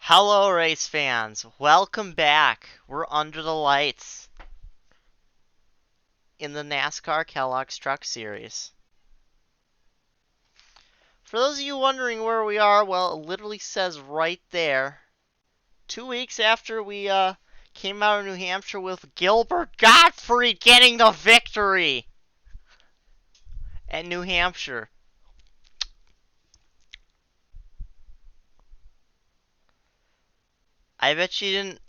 Hello, race fans. Welcome back. We're under the lights in the NASCAR Kellogg Truck Series. For those of you wondering where we are, well, it literally says right there. 2 weeks after we came out of New Hampshire with Gilbert Gottfried getting the victory at New Hampshire. I bet you didn't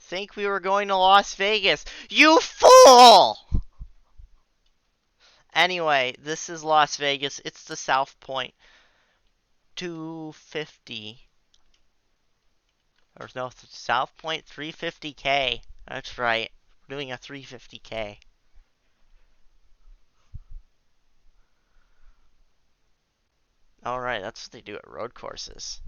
think we were going to Las Vegas. You fool! Anyway, this is Las Vegas. It's the South Point 250. Or no, South Point 350K. That's right. We're doing a 350K. Alright, that's what they do at road courses.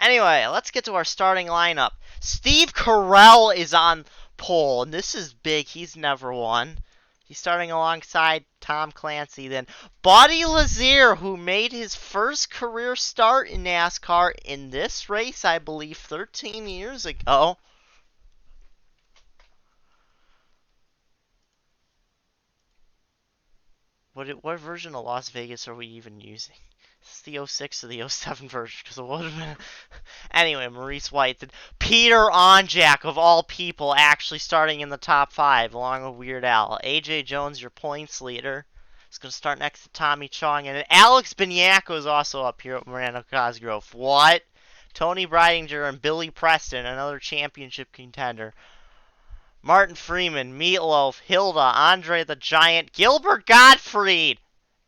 Anyway, let's get to our starting lineup. Steve Carell is on pole, and this is big. He's never won. He's starting alongside Tom Clancy. Then Buddy Lazier, who made his first career start in NASCAR in this race, I believe, 13 years ago. What version of Las Vegas are we even using? Is this the 06 or the 07 version? Because it would have been... Anyway, Maurice White. Then Peter Onjak, of all people, actually starting in the top 5, along with Weird Al. A.J. Jones, your points leader, is going to start next to Tommy Chong. And Alex Bignacco is also up here with Miranda Cosgrove. What? Tony Breidinger and Billy Preston, another championship contender. Martin Freeman, Meatloaf, Hilda, Andre the Giant, Gilbert Gottfried,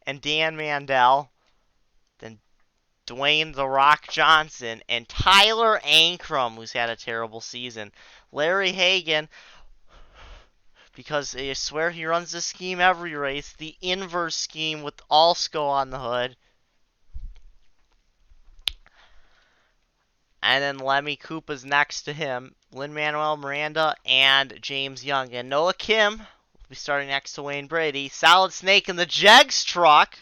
and Dan Mandel. Then Dwayne The Rock Johnson and Tyler Ankrum, who's had a terrible season. Larry Hagan, because I swear he runs this scheme every race, the inverse scheme with Allsco on the hood. And then Lemmy Koopa's next to him, Lin-Manuel Miranda, and James Young. And Noah Kim will be starting next to Wayne Brady. Solid Snake in the Jegs truck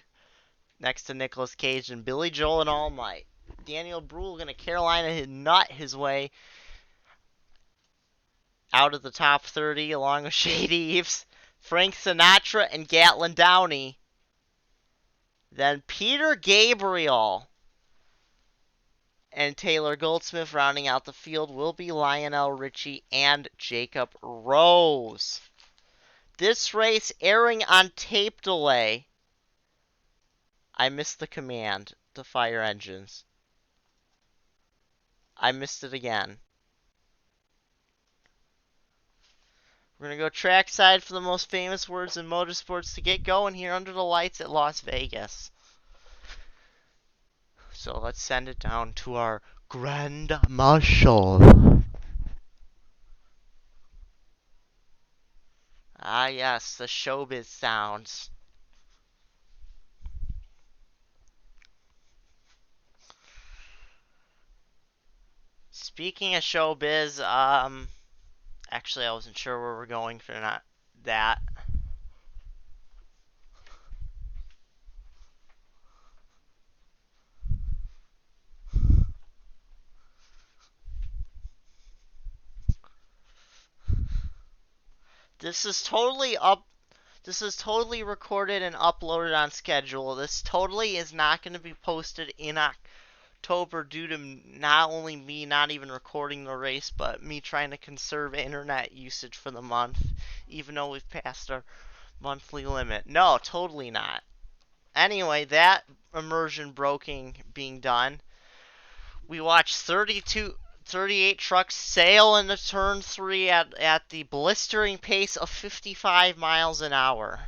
next to Nicolas Cage and Billy Joel and All Might. Daniel Bruhl going to Carolina nut his way out of the top 30 along with Shady Eves. Frank Sinatra and Gatlin Downey. Then Peter Gabriel and Taylor Goldsmith rounding out the field will be Lionel Richie and Jacob Rose. This race airing on tape delay. I missed the command to fire engines. I missed it again. We're going to go trackside for the most famous words in motorsports to get going here under the lights at Las Vegas. So let's send it down to our Grand Marshal. Ah, yes, the showbiz sounds. Speaking of showbiz, actually I wasn't sure where we're going for that. This is totally recorded and uploaded on schedule. This totally is not going to be posted in October due to not only me not even recording the race, but me trying to conserve internet usage for the month, even though we've passed our monthly limit. No, totally not. Anyway, that immersion broking being done, we watched 38 trucks sail into turn 3 at the blistering pace of 55 miles an hour.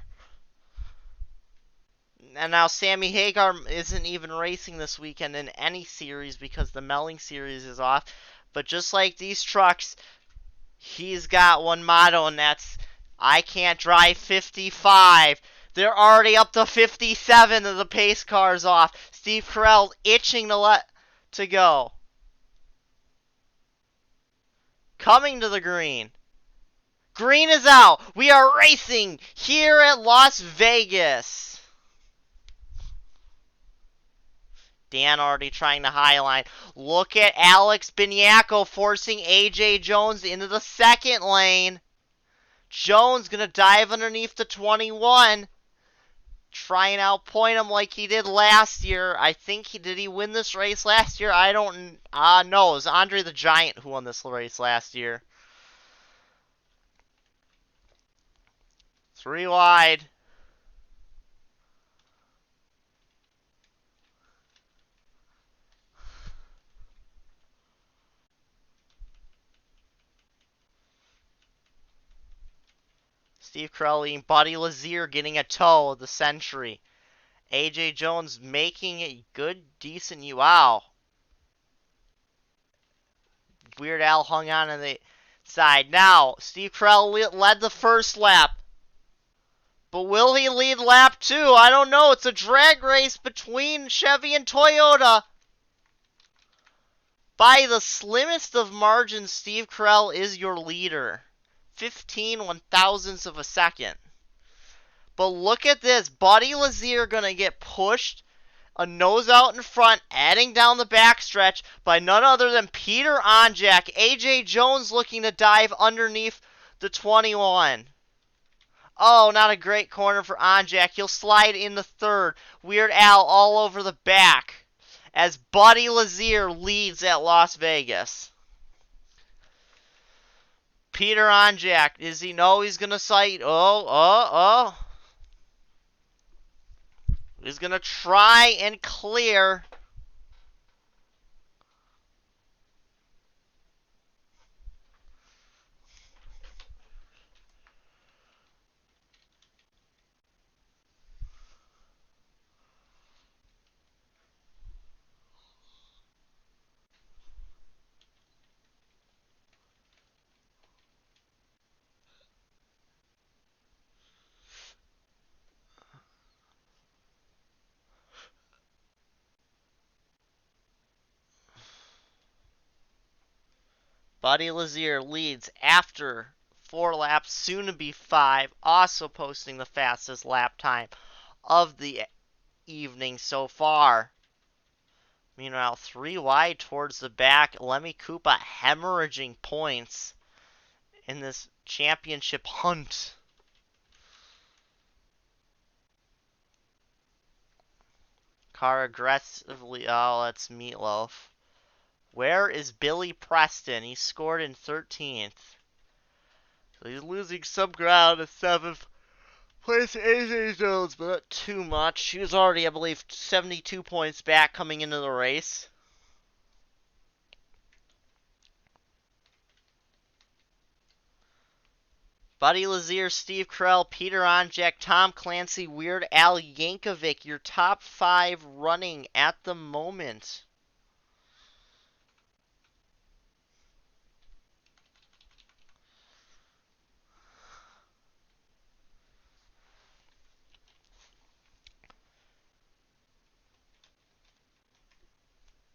And now Sammy Hagar isn't even racing this weekend in any series because the Melling series is off. But just like these trucks, he's got one motto, and that's, I can't drive 55. They're already up to 57 and the pace car's off. Steve Carell itching to go. Coming to the green. Green is out. We are racing here at Las Vegas. Dan already trying to highline. Look at Alex Bignacco forcing AJ Jones into the second lane. Jones going to dive underneath the 21. Try and outpoint him like he did last year. I think did he win this race last year? I don't no, it was Andre the Giant who won this race last year. 3 wide. Steve Crowley and Buddy Lazier getting a tow of the century. AJ Jones making a good, decent. Wow. Weird Al hung on the side. Now, Steve Crowley led the first lap. But will he lead lap 2? I don't know. It's a drag race between Chevy and Toyota. By the slimmest of margins, Steve Carell is your leader. 15 one-thousandths of a second. But look at this. Buddy Lazier going to get pushed a nose out in front, adding down the backstretch by none other than Peter Onjak. AJ Jones looking to dive underneath the 21. Oh, not a great corner for Onjak. He'll slide in the third. Weird Al all over the back as Buddy Lazier leads at Las Vegas. Peter Onjak, does he know he's going to sight? Oh. He's going to try and clear. Buddy Lazier leads after 4 laps, soon to be 5, also posting the fastest lap time of the evening so far. Meanwhile, 3 wide towards the back, Lemmy Koopa hemorrhaging points in this championship hunt. Car aggressively, oh, that's Meatloaf. Where is Billy Preston? He scored in 13th. So he's losing some ground at 7th place AJ Jones, but not too much. He was already, I believe, 72 points back coming into the race. Buddy Lazier, Steve Carell, Peter Onjak, Tom Clancy, Weird Al Yankovic, your top 5 running at the moment.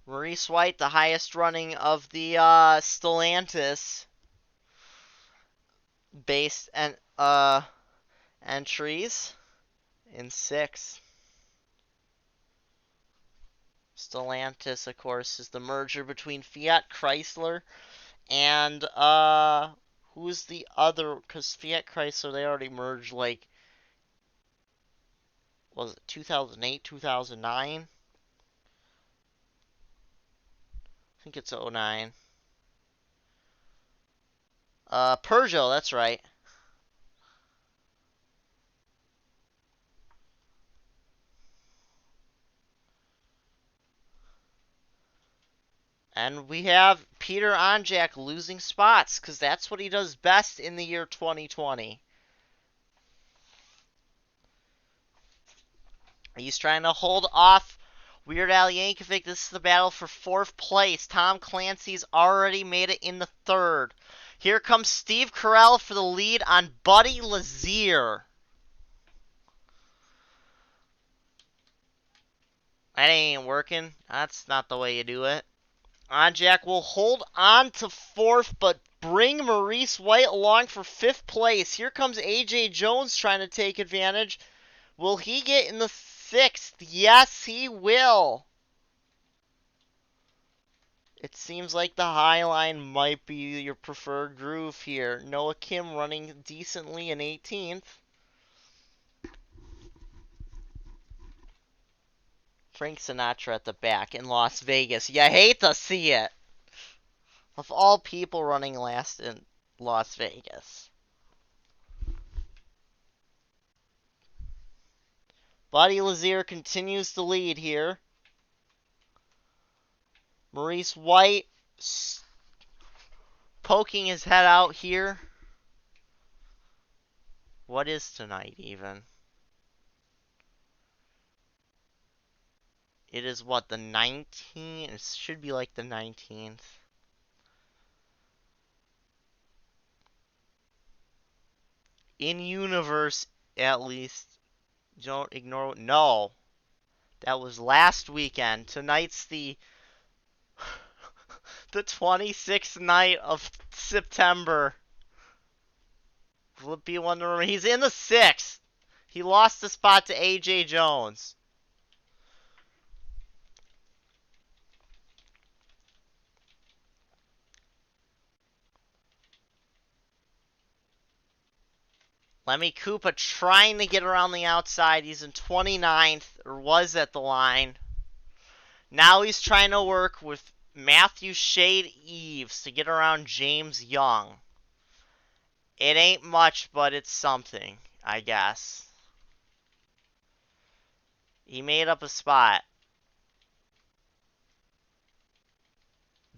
Maurice White, the highest running of the Stellantis based and entries in 6th. Stellantis, of course, is the merger between Fiat Chrysler and who's the other? Because Fiat Chrysler, they already merged, like, was it 2008, 2009? I think it's 09. Peugeot, that's right. And we have Peter Onjak losing spots, because that's what he does best in the year 2020. He's trying to hold off Weird Al Yankovic. This is the battle for 4th place. Tom Clancy's already made it in the 3rd. Here comes Steve Carell for the lead on Buddy Lazier. That ain't working. That's not the way you do it. Onjak will hold on to 4th, but bring Maurice White along for 5th place. Here comes AJ Jones trying to take advantage. Will he get in the 6th? Yes, he will. It seems like the high line might be your preferred groove here. Noah Kim running decently in 18th. Frank Sinatra at the back in Las Vegas. You hate to see it. Of all people running last in Las Vegas. Buddy Lazier continues to lead here. Maurice White poking his head out here. What is tonight even? It is what, the 19th? It should be like the 19th. In universe, at least. Don't ignore. No. That was last weekend. Tonight's the 26th night of September. Will it be one to remember? He's in the 6th. He lost the spot to AJ Jones. Lemmy Koopa trying to get around the outside. He's in 29th, or was at the line. Now he's trying to work with Matthew Shade Eves to get around James Young. It ain't much, but it's something, I guess. He made up a spot.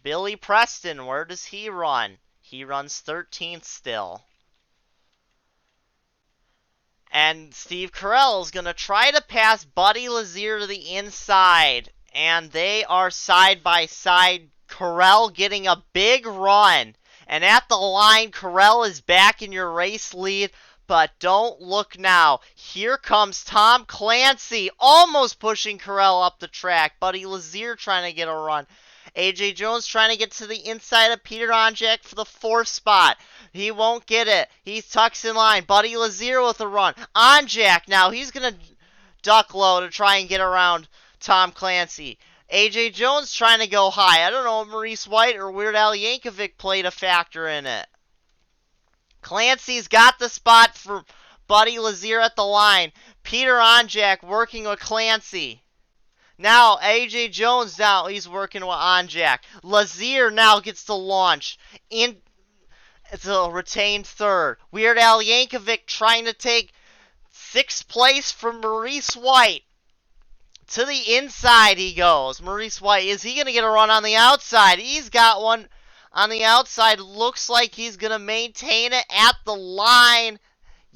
Billy Preston, where does he run? He runs 13th still. And Steve Carell is going to try to pass Buddy Lazier to the inside. And they are side by side. Carell getting a big run. And at the line, Carell is back in your race lead. But don't look now. Here comes Tom Clancy, almost pushing Carell up the track. Buddy Lazier trying to get a run. AJ Jones trying to get to the inside of Peter Onjak for the 4th spot. He won't get it. He tucks in line. Buddy Lazier with a run. Onjak now. He's going to duck low to try and get around Tom Clancy. AJ Jones trying to go high. I don't know if Maurice White or Weird Al Yankovic played a factor in it. Clancy's got the spot for Buddy Lazier at the line. Peter Onjak working with Clancy. Now, AJ Jones now, he's working with Onjak. Lazier now gets to launch. It's a retained 3rd. Weird Al Yankovic trying to take 6th place from Maurice White. To the inside he goes. Maurice White, is he going to get a run on the outside? He's got one on the outside. Looks like he's going to maintain it at the line.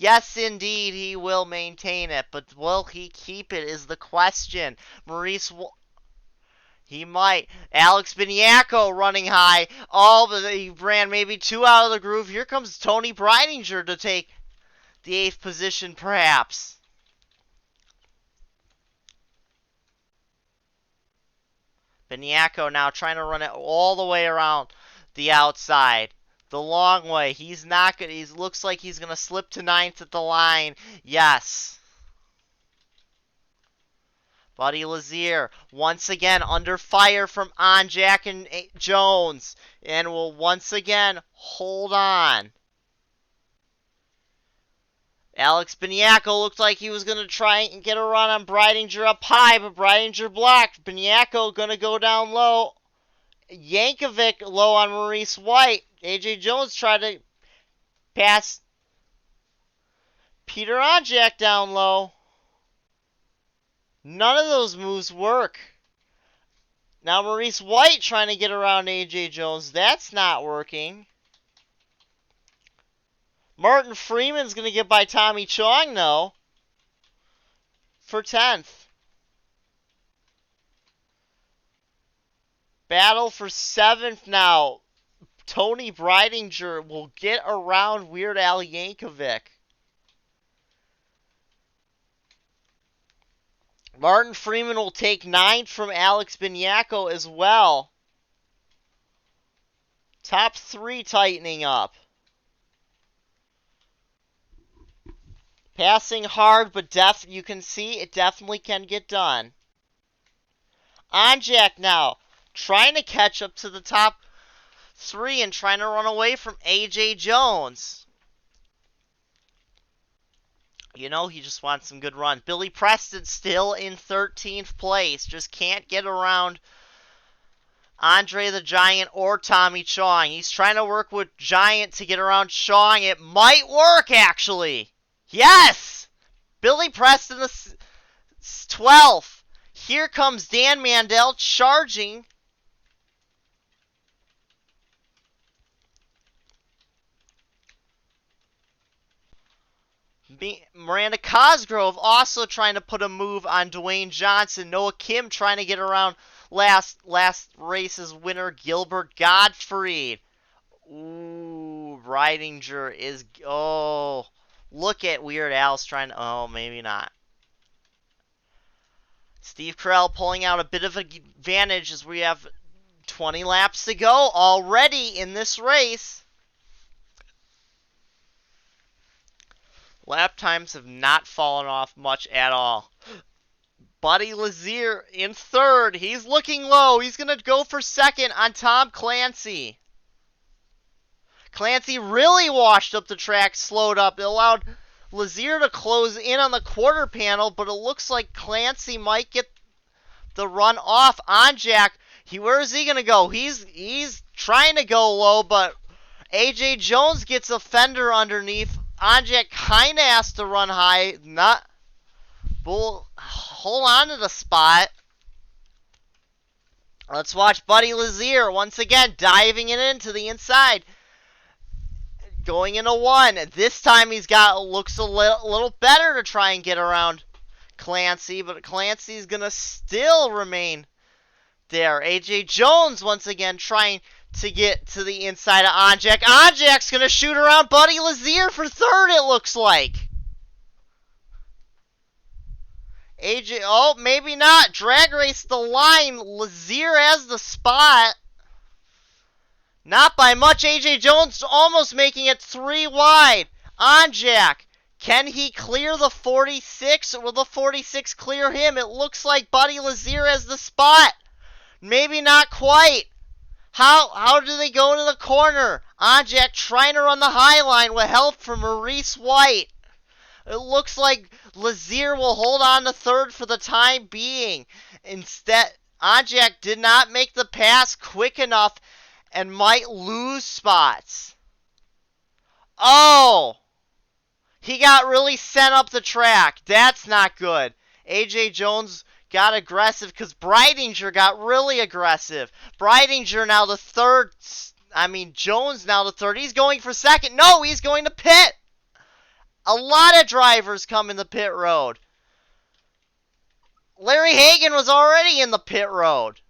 Yes, indeed, he will maintain it. But will he keep it is the question. He might. Alex Biniaco running high. But he ran maybe 2 out of the groove. Here comes Tony Breidinger to take the 8th position, perhaps. Biniaco now trying to run it all the way around the outside. The long way. He's not good. He looks like he's going to slip to 9th at the line. Yes. Buddy Lazier, once again, under fire from Onjak and Jones. And will once again hold on. Alex Biniaco looked like he was going to try and get a run on Breidinger up high, but Breidinger blocked. Biniaco going to go down low. Yankovic low on Maurice White. AJ Jones tried to pass Peter Onjak down low. None of those moves work. Now Maurice White trying to get around AJ Jones. That's not working. Martin Freeman's going to get by Tommy Chong, though, for 10th. Battle for 7th now. Tony Breidinger will get around Weird Al Yankovic. Martin Freeman will take 9th from Alex Biniaco as well. Top 3 tightening up. Passing hard, but you can see it definitely can get done. Onjak now trying to catch up to the top 3 and trying to run away from A.J. Jones. You know, he just wants some good runs. Billy Preston still in 13th place. Just can't get around Andre the Giant or Tommy Chong. He's trying to work with Giant to get around Chong. It might work, actually. Yes! Billy Preston, the 12th. Here comes Dan Mandel charging. Miranda Cosgrove also trying to put a move on Dwayne Johnson. Noah Kim trying to get around last race's winner, Gilbert Gottfried. Ooh, Ridinger is... Oh, look at Weird Al's trying to... Oh, maybe not. Steve Carell pulling out a bit of advantage as we have 20 laps to go already in this race. Lap times have not fallen off much at all. Buddy Lazier in 3rd. He's looking low. He's going to go for 2nd on Tom Clancy. Clancy really washed up the track, slowed up. It allowed Lazier to close in on the quarter panel, but it looks like Clancy might get the run off on Jack. Where is he going to go? He's trying to go low, but A.J. Jones gets a fender underneath. Anjak kind of has to run high. Hold on to the spot. Let's watch Buddy Lazier once again diving it into the inside. Going into 1. This time looks a little better to try and get around Clancy, but Clancy's going to still remain there. A.J. Jones once again trying to get to the inside of Anjak. Anjak's going to shoot around Buddy Lazier for 3rd, it looks like. AJ, oh, maybe not. Drag race the line. Lazier has the spot. Not by much. AJ Jones almost making it 3 wide. Anjak, can he clear the 46? Or will the 46 clear him? It looks like Buddy Lazier has the spot. Maybe not quite. How do they go into the corner? Anjak trying to run the high line with help from Maurice White. It looks like Lazier will hold on to 3rd for the time being. Instead, Anjak did not make the pass quick enough and might lose spots. Oh! He got really sent up the track. That's not good. A.J. Jones got aggressive because Bridinger got really aggressive. Bridinger now the 3rd. Jones now the 3rd. He's going for 2nd. No, he's going to pit. A lot of drivers come in the pit road. Larry Hagan was already in the pit road.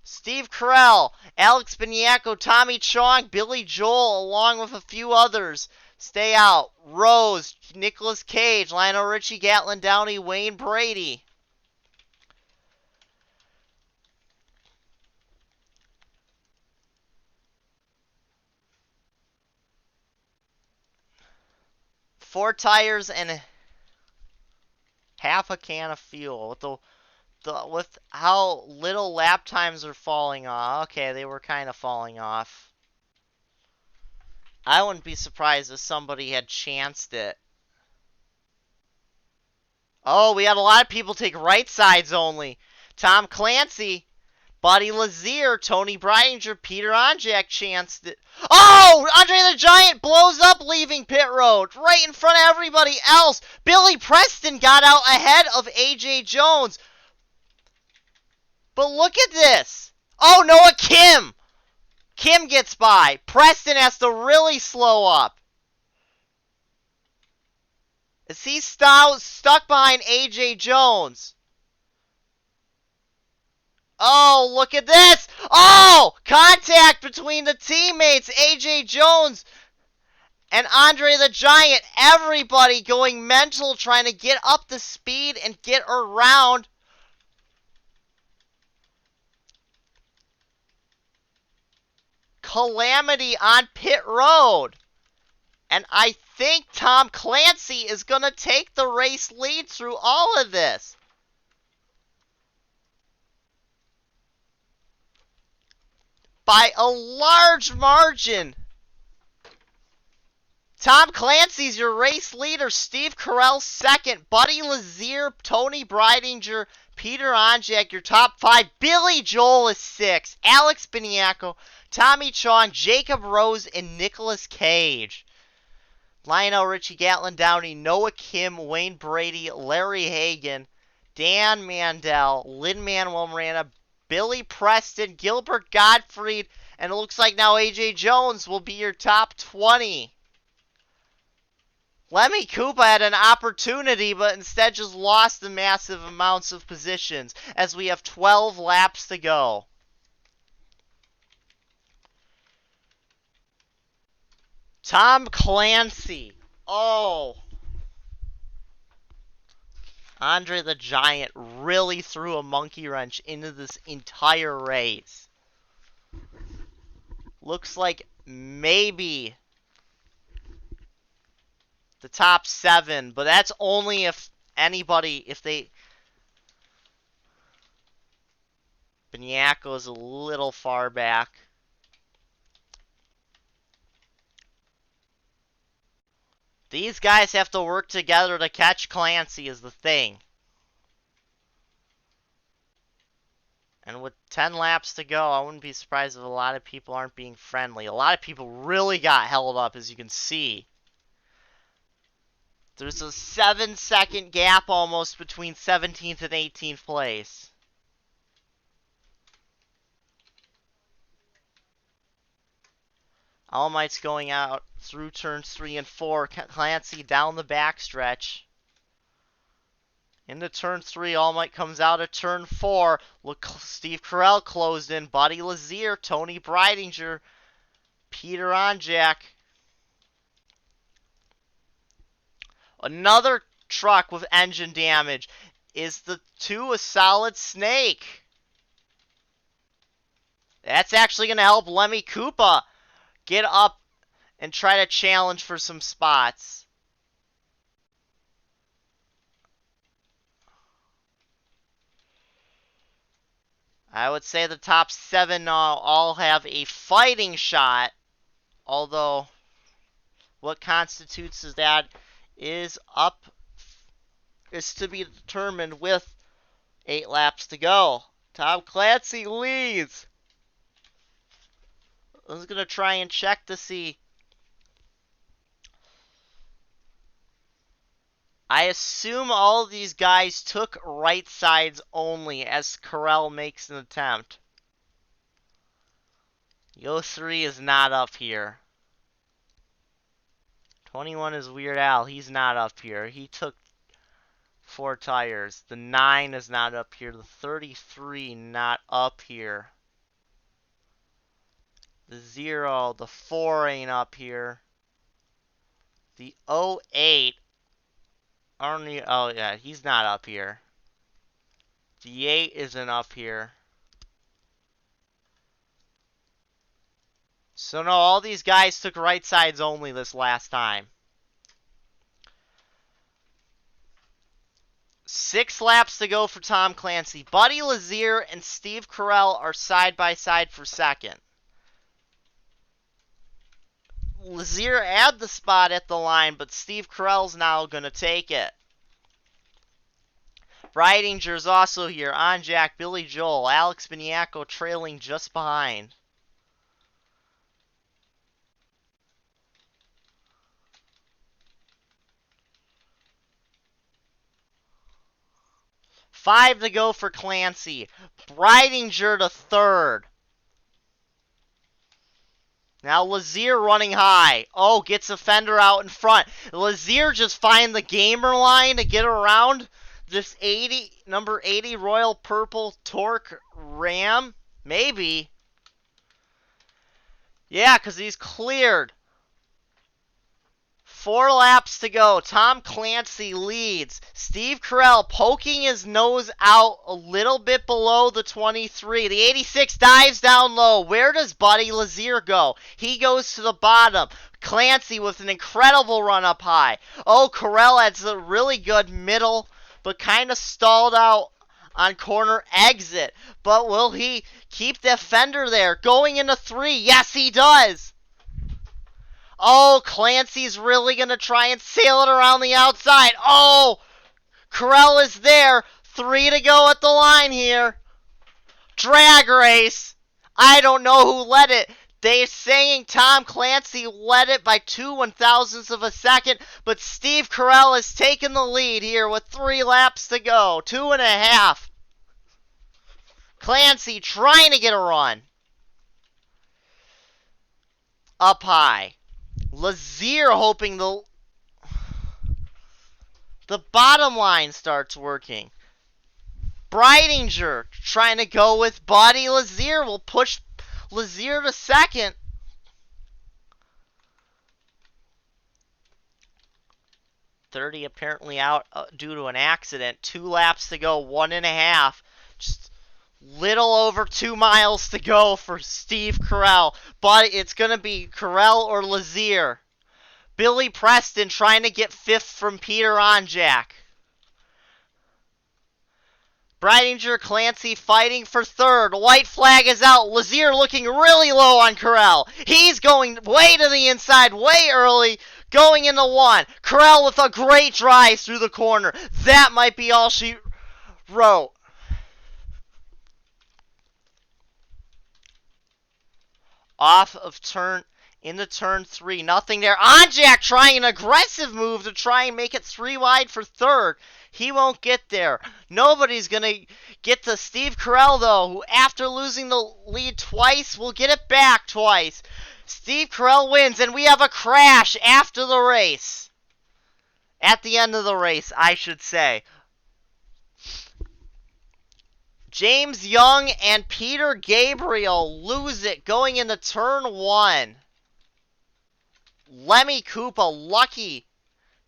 Steve Carell, Alex Beniaco, Tommy Chong, Billy Joel, along with a few others, stay out. Rose, Nicolas Cage, Lionel Richie, Gatlin Downey, Wayne Brady. Four tires and half a can of fuel. With how little lap times are falling off. Okay, they were kind of falling off. I wouldn't be surprised if somebody had chanced it. Oh, we had a lot of people take right sides only. Tom Clancy, Buddy Lazier, Tony Bridinger, Peter Anjak chanced it. Oh! Andre the Giant blows up leaving pit road right in front of everybody else. Billy Preston got out ahead of A.J. Jones. But look at this. Oh, Noah Kim. Kim gets by. Preston has to really slow up. Is he stuck behind A.J. Jones? Oh, look at this. Oh, contact between the teammates. A.J. Jones and Andre the Giant. Everybody going mental trying to get up the speed and get around. Calamity on pit road. And I think Tom Clancy is going to take the race lead through all of this. by a large margin. Tom Clancy's your race leader. Steve Carell second. Buddy Lazier, Tony Breidinger, Peter Onjak, your top 5. Billy Joel is 6. Alex Beniaco, Tommy Chong, Jacob Rose, and Nicolas Cage. Lionel Richie, Gatlin Downey, Noah Kim, Wayne Brady, Larry Hagan, Dan Mandel, Lin-Manuel Miranda, Billy Preston, Gilbert Gottfried, and it looks like now A.J. Jones will be your top 20. Lemmy Koopa had an opportunity, but instead just lost the massive amounts of positions, as we have 12 laps to go. Tom Clancy. Oh. Andre the Giant really threw a monkey wrench into this entire race. Looks like maybe the top 7, but that's only if anybody, if they... Beniaco's a little far back. These guys have to work together to catch Clancy is the thing. And with 10 laps to go, I wouldn't be surprised if a lot of people aren't being friendly. A lot of people really got held up, as you can see. There's a 7-second gap almost between 17th and 18th place. Almight's going out through turns 3 and 4. Clancy down the backstretch. Into turn 3, Almight comes out of turn 4. Look, Steve Carell closed in. Buddy Lazier, Tony Breidinger, Peter Onjak. Another truck with engine damage. Is the 2 a solid snake? That's actually going to help Lemmy Koopa get up and try to challenge for some spots. I would say the top 7 all have a fighting shot, although what constitutes as that is to be determined with 8 laps to go. Tom Clancy leads. I was going to try and check to see. I assume all of these guys took right sides only as Carell makes an attempt. Yo 3 is not up here. 21 is Weird Al. He's not up here. He took 4 tires. The 9 is not up here. The 33 not up here. The 0, the 4 ain't up here. The 08, oh yeah, he's not up here. The 8 isn't up here. So no, all these guys took right sides only this last time. 6 laps to go for Tom Clancy. Buddy Lazier and Steve Carell are side by side for second. Lazier had the spot at the line, but Steve Carell's now going to take it. Breidinger's also here. Onjak, Billy Joel, Alex Beniaco trailing just behind. Five to go for Clancy. Breidinger to third. Now Lazier running high. Oh, gets a fender out in front. Lazier just find the gamer line to get around this number 80 Royal Purple Torque Ram. Maybe. Yeah, because he's cleared. 4 laps to go. Tom Clancy leads. Steve Carell poking his nose out a little bit below the 23. The 86 dives down low. Where does Buddy Lazier go? He goes to the bottom. Clancy with an incredible run up high. Oh, Carell has a really good middle, but kind of stalled out on corner exit. But will he keep the fender there? Going into 3. Yes, he does. Oh, Clancy's really going to try and sail it around the outside. Oh, Carell is there. 3 to go at the line here. Drag race. I don't know who led it. They're saying Tom Clancy led it by 2/1000ths of a second, but Steve Carell has taken the lead here with 3 laps to go. 2.5. Clancy trying to get a run. Up high. Lazier hoping the bottom line starts working. Breidinger trying to go with Buddy Lazier will push Lazier to second. .30 apparently out due to an accident. 2 laps to go, 1.5. Just little over 2 miles to go for Steve Carell. But it's going to be Carell or Lazier. Billy Preston trying to get 5th from Peter Onjak. Breidinger, Clancy fighting for 3rd. White flag is out. Lazier looking really low on Carell. He's going way to the inside, way early, going into 1. Carell with a great drive through the corner. That might be all she wrote. Off of turn, into turn 3. Nothing there. Onjak trying an aggressive move to try and make it 3 wide for 3rd. He won't get there. Nobody's going to get to Steve Carell, though, who after losing the lead twice will get it back twice. Steve Carell wins, and we have a crash after the race. At the end of the race, I should say. James Young and Peter Gabriel lose it going into turn 1. Lemmy Koopa lucky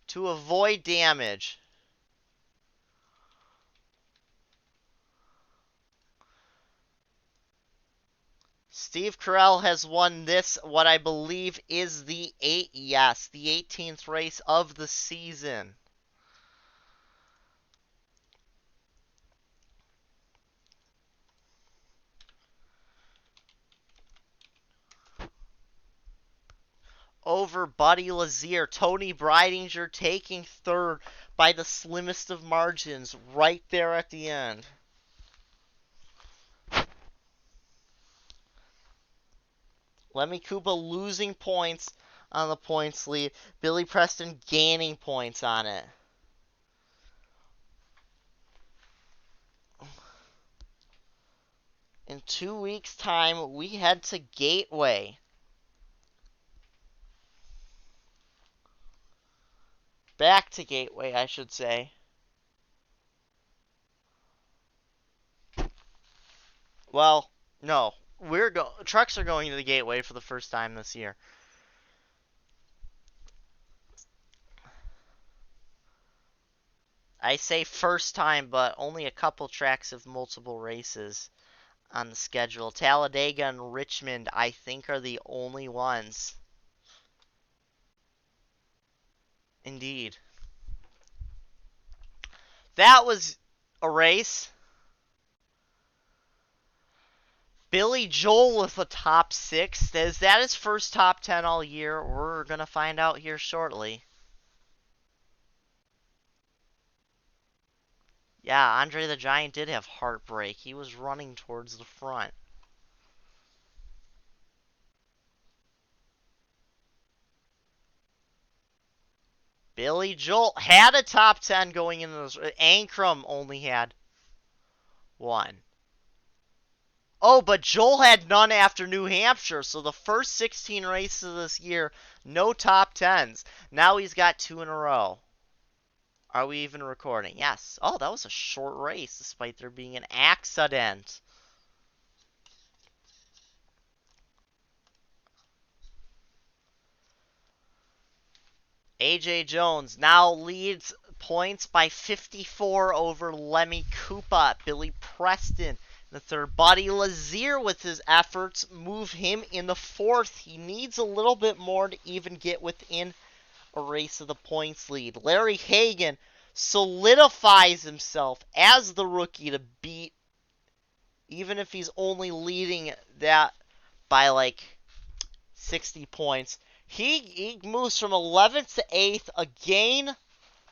to avoid damage. Steve Carell has won this, what I believe is the 18th race of the season. Over Buddy Lazier. Tony Breidinger taking 3rd by the slimmest of margins right there at the end. Lemmy Koopa losing points on the points lead. Billy Preston gaining points on it. In 2 weeks' time, we head to Gateway. Back to Gateway, I should say. Well, no. Trucks are going to the Gateway for the first time this year. I say first time, but only a couple tracks have multiple races on the schedule. Talladega and Richmond, I think, are the only ones. Indeed. That was a race. Billy Joel with a top 6. Is that his first top 10 all year? We're going to find out here shortly. Yeah, Andre the Giant did have heartbreak. He was running towards the front. Billy Joel had a top 10 going into this. Ankrum only had 1. Oh, but Joel had none after New Hampshire, so the first 16 races of this year, no top 10s. Now he's got 2 in a row. Are we even recording? Yes. Oh, that was a short race, despite there being an accident. AJ Jones now leads points by 54 over Lemmy Koopa. Billy Preston the 3rd. Buddy Lazier with his efforts move him in the 4th. He needs a little bit more to even get within a race of the points lead. Larry Hagan solidifies himself as the rookie to beat, even if he's only leading that by like 60 points. He moves from 11th to 8th, a gain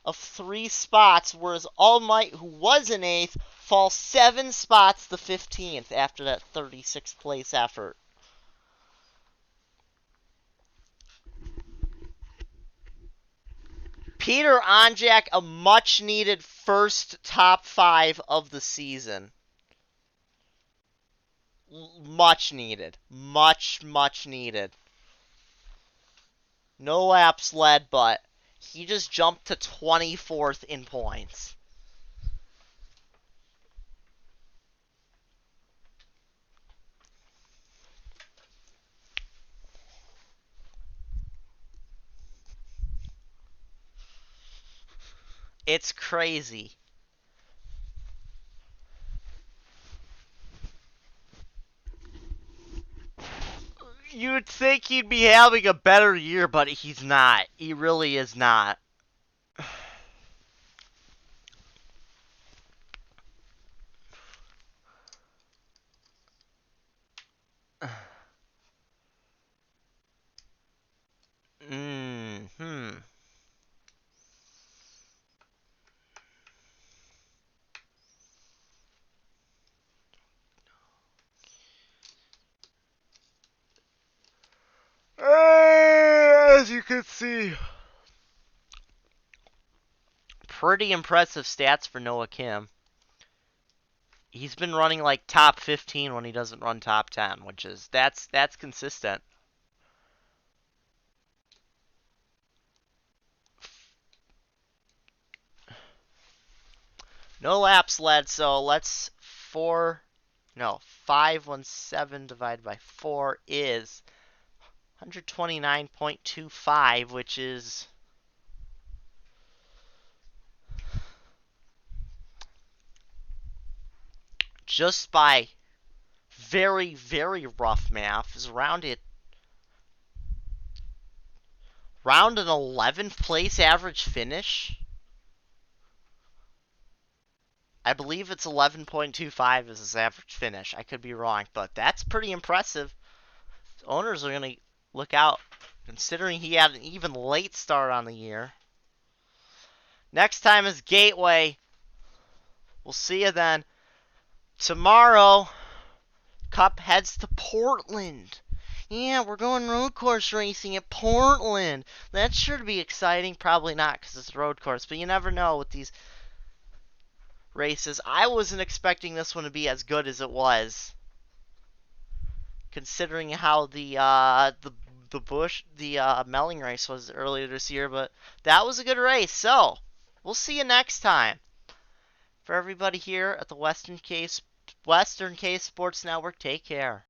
of 3 spots, whereas All Might, who was in 8th, falls 7 spots to 15th after that 36th place effort. Peter Onjak, a much-needed first top 5 of the season. Much needed. Much needed. No laps led, but he just jumped to 24th in points. It's crazy. You'd think he'd be having a better year, but he's not. He really is not. As you can see, pretty impressive stats for Noah Kim. He's been running like top 15 when he doesn't run top 10, which is that's consistent. No laps led, so let's 517 divided by 4 is 129.25, which is just by very, very rough math, is around an 11th place average finish. I believe it's 11.25 is his average finish. I could be wrong, but that's pretty impressive. Owners are going to look out, considering he had an even late start on the year. Next time is Gateway. We'll see you then. Tomorrow, Cup heads to Portland. Yeah, we're going road course racing at Portland. That should be exciting. Probably not because it's a road course, but you never know with these races. I wasn't expecting this one to be as good as it was, considering how the Melling race was earlier this year. But that was a good race. So we'll see you next time. For everybody here at the WesternCaves Sports Network, take care.